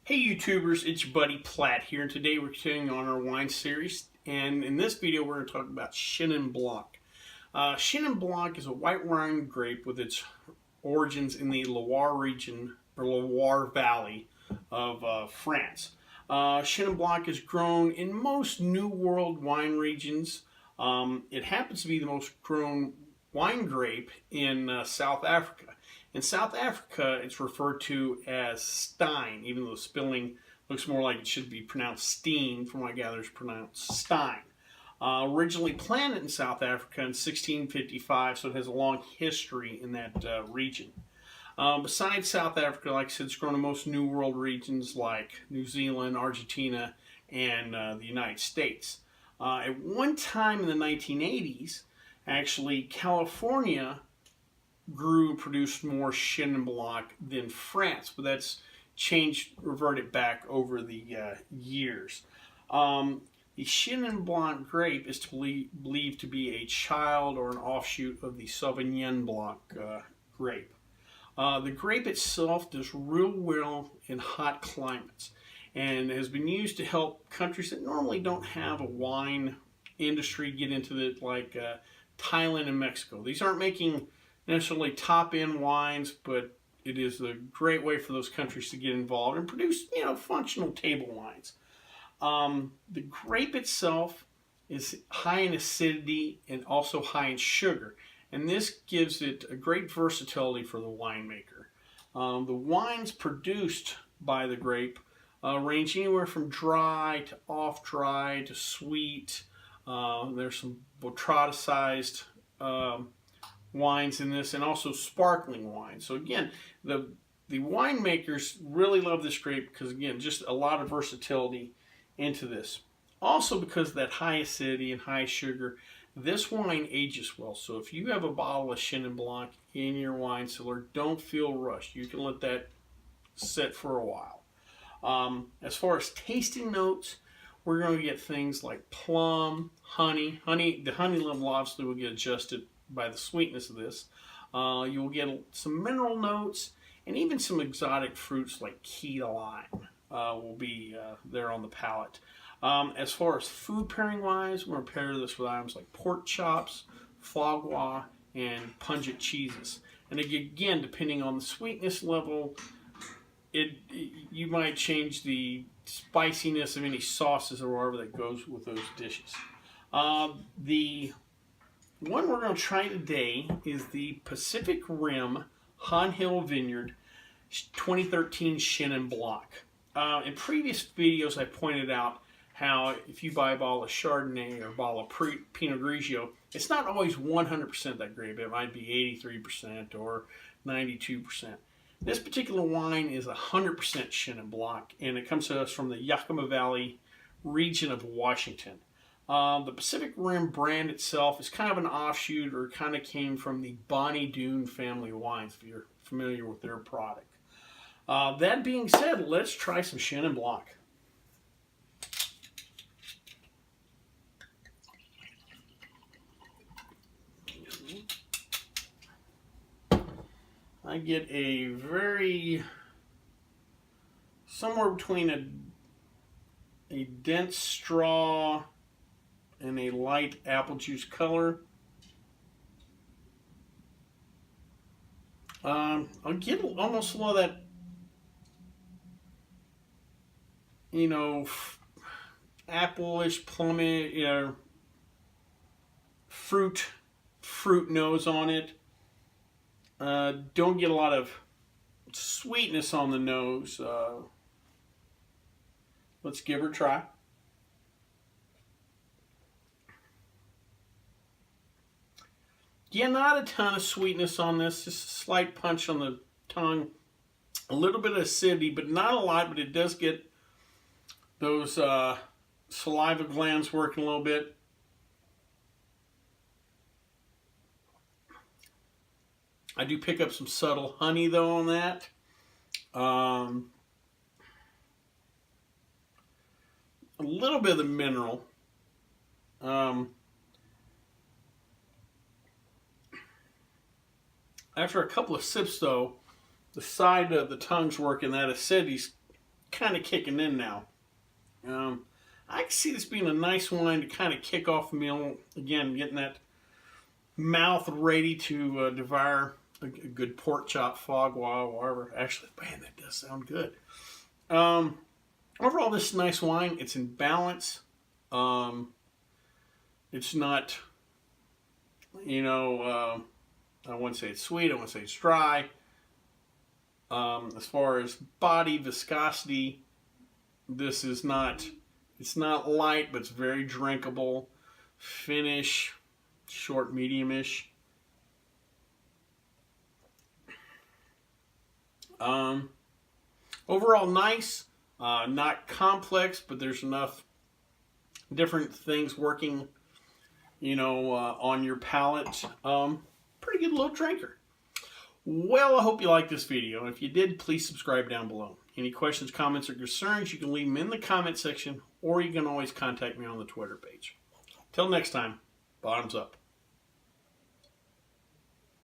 Hey YouTubers, it's your buddy Platt here, and today we're continuing on our wine series, and in this video we're going to talk about Chenin Blanc. Chenin Blanc is a white wine grape with its origins in the Loire region, or Loire Valley of France. Chenin Blanc is grown in most New World wine regions. It happens to be the most grown wine grape in South Africa. In South Africa, it's referred to as Stein, even though the spelling looks more like it should be pronounced Steen. From what I gather, it's pronounced Stein. Originally planted in South Africa in 1655, so it has a long history in that region. Besides South Africa, like I said, it's grown in most New World regions like New Zealand, Argentina, and the United States. At one time in the 1980s, actually, California produced more Chenin Blanc than France, but that's changed, reverted back over the years. The Chenin Blanc grape is believed to be a child or an offshoot of the Sauvignon Blanc grape. The grape itself does real well in hot climates and has been used to help countries that normally don't have a wine industry get into it, like Thailand and Mexico. These aren't making necessarily top-end wines, but it is a great way for those countries to get involved and produce, functional table wines. The grape itself is high in acidity and also high in sugar, and this gives it a great versatility for the winemaker. The wines produced by the grape range anywhere from dry to off-dry to sweet. There's some botryticized wines in this, and also sparkling wine. So again, the winemakers really love this grape because, again, just a lot of versatility into this. Also, because of that high acidity and high sugar, this wine ages well. So if you have a bottle of Chenin Blanc in your wine cellar, don't feel rushed. You can let that sit for a while. As far as tasting notes, we're going to get things like plum, honey. The honey level obviously will get adjusted by the sweetness of this. You will get some mineral notes, and even some exotic fruits like key lime will be there on the palate. As far as food pairing wise, we're going to pair this with items like pork chops, foie gras, and pungent cheeses. And again, depending on the sweetness level, you might change the spiciness of any sauces or whatever that goes with those dishes. The one we're going to try today is the Pacific Rim Hahn Vineyard 2013 Chenin Blanc. In previous videos, I pointed out how if you buy a bottle of Chardonnay or a bottle of Pinot Grigio, it's not always 100% that grape. It might be 83% or 92%. This particular wine is 100% Chenin Blanc, and it comes to us from the Yakima Valley region of Washington. The Pacific Rim brand itself is kind of an offshoot, or kind of came from the Bonnie Doon family of wines, if you're familiar with their product. That being said, let's try some Chenin Blanc. I get a somewhere between a dense straw and a light apple juice color. I'll get almost a lot of that, apple-ish, plummy, fruit nose on it. Don't get a lot of sweetness on the nose. Let's give her a try. Yeah, not a ton of sweetness on this, just a slight punch on the tongue. A little bit of acidity, but not a lot, but it does get those saliva glands working a little bit. I do pick up some subtle honey, though, on that. A little bit of the mineral. After a couple of sips, though, the side of the tongue's working, that acidity's kind of kicking in now. I can see this being a nice wine to kind of kick off the meal. Again, getting that mouth ready to devour a good pork chop, foie gras, whatever. Actually, man, that does sound good. Overall, this is a nice wine. It's in balance. It's not, you know, I wouldn't say it's sweet. I wouldn't say it's dry. As far as body, viscosity, this is not, it's not light, but it's very drinkable. Finish, short, medium-ish. Overall nice, not complex, but there's enough different things working, you know, on your palate. Pretty good little drinker. Well, I hope you liked this video. If you did, please subscribe down below. Any questions, comments, or concerns, you can leave them in the comment section, or you can always contact me on the Twitter page. Till next time, bottoms up.